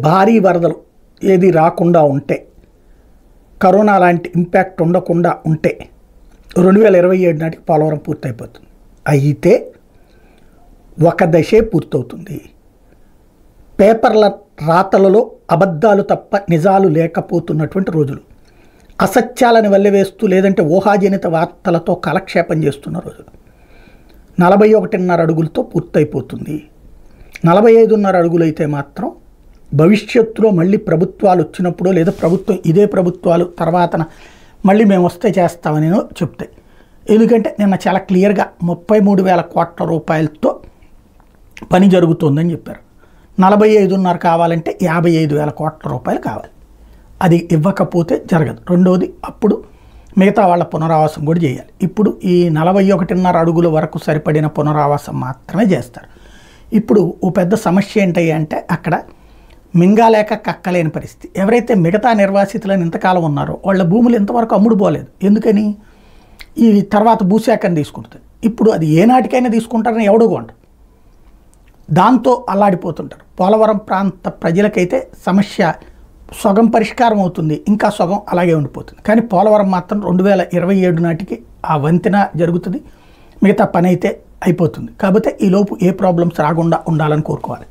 భారీ వరదలు ఏది రాకుండా ఉంటే, కరోనా లాంటి ఇంపాక్ట్ ఉండకుండా ఉంటే 2027 నాటికి పోలవరం పూర్తయిపోతుంది. అయితే ఒక దశే పూర్తవుతుంది. పేపర్ల రాతలలో అబద్ధాలు తప్ప నిజాలు లేకపోతున్నటువంటి రోజులు, అసత్యాలను వెల్లవేస్తూ లేదంటే ఊహాజనిత వార్తలతో కాలక్షేపం చేస్తున్న రోజులు. 41.5 అడుగులతో పూర్తయిపోతుంది. 45.5 అడుగులు అయితే మాత్రం భవిష్యత్తులో మళ్ళీ ప్రభుత్వాలు వచ్చినప్పుడు, లేదా ఇదే ప్రభుత్వాలు తర్వాత మళ్ళీ మేము వస్తే చేస్తామని చెప్తాయి. ఎందుకంటే నిన్న చాలా క్లియర్గా 33,000 కోట్ల రూపాయలతో పని జరుగుతుందని చెప్పారు. 45.5 కావాలంటే 55,000 కోట్ల రూపాయలు కావాలి. అది ఇవ్వకపోతే జరగదు. రెండోది, అప్పుడు మిగతా వాళ్ళ పునరావాసం కూడా చేయాలి. ఇప్పుడు ఈ 41.5 అడుగుల వరకు సరిపడిన పునరావాసం మాత్రమే చేస్తారు. ఇప్పుడు ఓ పెద్ద సమస్య ఏంటంటే అక్కడ మింగాలేక కక్కలేని పరిస్థితి. ఎవరైతే మిగతా నిర్వాసితులను ఇంతకాలం ఉన్నారో వాళ్ళ భూములు ఇంతవరకు అమ్ముడు పోలేదు. ఎందుకని? ఈ తర్వాత భూశాఖను తీసుకుంటుంది. ఇప్పుడు అది ఏనాటికైనా తీసుకుంటారని ఎవడో కొంటారు. దాంతో అల్లాడిపోతుంటారు. పోలవరం ప్రాంత ప్రజలకైతే సమస్య సగం పరిష్కారం అవుతుంది, ఇంకా సగం అలాగే ఉండిపోతుంది. కానీ పోలవరం మాత్రం 2027 నాటికి ఆ వంతెన జరుగుతుంది, మిగతా పని అయితే అయిపోతుంది. కాకపోతే ఈలోపు ఏ ప్రాబ్లమ్స్ రాకుండా ఉండాలని కోరుకోవాలి.